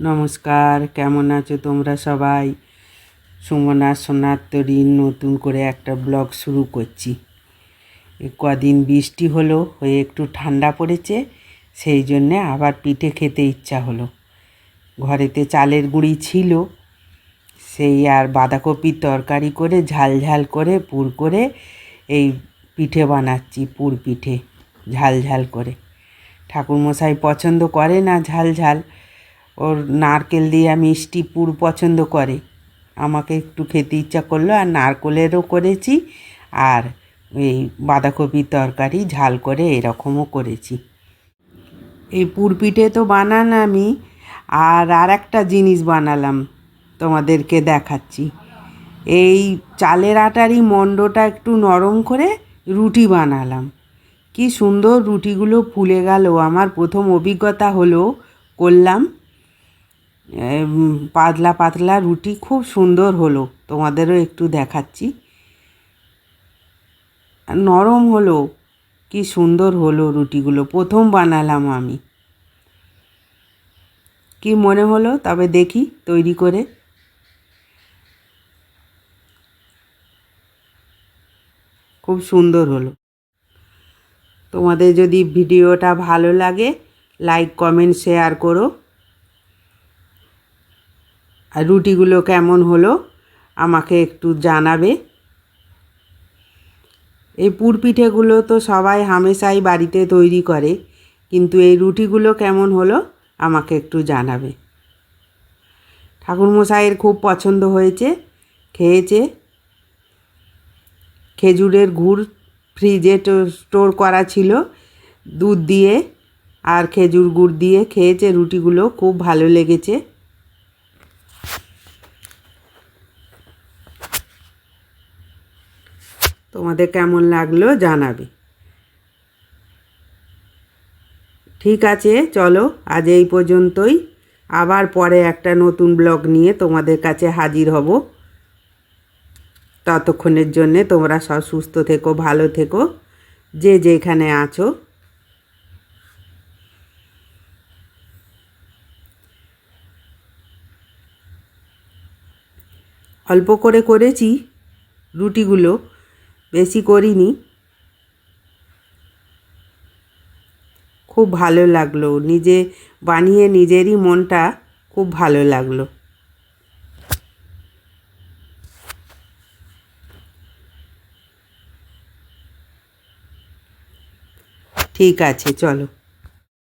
নমস্কার, কেমন আছো তোমরা সবাই? সুমনা সোনার তরীর নতুন করে একটা ব্লগ শুরু করছি। কদিন বৃষ্টি হলো, হয়ে একটু ঠান্ডা পড়েছে, সেই জন্যে আবার পিঠে খেতে ইচ্ছা হলো। ঘরেতে চালের গুঁড়ি ছিল, সেই আর বাঁধাকপির তরকারি করে ঝাল ঝাল করে পুর করে এই পিঠে বানাচ্ছি, পুর পিঠে ঝাল ঝাল করে। ঠাকুরমশাই পছন্দ করে না ঝাল ঝাল, ওর নারকেল দিয়ে মিষ্টি পুর পছন্দ করে। আমাকে একটু খেতে ইচ্ছা করলো, আর নারকেলেরও করেছি, আর এই বাঁধাকপির তরকারি ঝাল করে এরকমও করেছি। এই পুর পিঠে তো আমি, আর একটা জিনিস বানালাম, তোমাদেরকে দেখাচ্ছি। এই চালের আটারই মণ্ডটা একটু নরম করে রুটি বানালাম। কি সুন্দর রুটিগুলো ফুলে গেল, আমার প্রথম অভিজ্ঞতা হলো, করলাম। পাতলা পাতলা রুটি খুব সুন্দর হলো, তোমাদেরও একটু দেখাচ্ছি। নরম হলো, কি সুন্দর হলো রুটিগুলো, প্রথম বানালাম আমি। কি মনে হলো তবে দেখি তৈরি করে। খুব সুন্দর হলো। তোমাদের যদি ভিডিওটা ভালো লাগে, লাইক কমেন্ট শেয়ার করো। আর রুটিগুলো কেমন হলো আমাকে একটু জানাবে। এই পুর পিঠেগুলো তো সবাই হামেশাই বাড়িতে তৈরি করে, কিন্তু এই রুটিগুলো কেমন হলো আমাকে একটু জানাবে। ঠাকুরমশাইয়ের খুব পছন্দ হয়েছে, খেয়েছে। খেজুরের গুড় ফ্রিজে স্টোর করা ছিল, দুধ দিয়ে আর খেজুর গুড় দিয়ে খেয়েছে, রুটিগুলো খুব ভালো লেগেছে। তোমাদের কেমন লাগলো জানাবে। ঠিক আছে, চলো আজ এই পর্যন্তই। আবার পরে একটা নতুন ব্লগ নিয়ে তোমাদের কাছে হাজির হব। ততক্ষণের জন্যে তোমরা সব সুস্থ থেকো, ভালো থেকো, যে যেখানে আছো। অল্প করে করেছি রুটিগুলো, বেশি করিনি। খুব ভালো লাগলো, নিজে বানিয়ে নিজেরই মনটা খুব ভালো লাগলো। ঠিক আছে, চলো।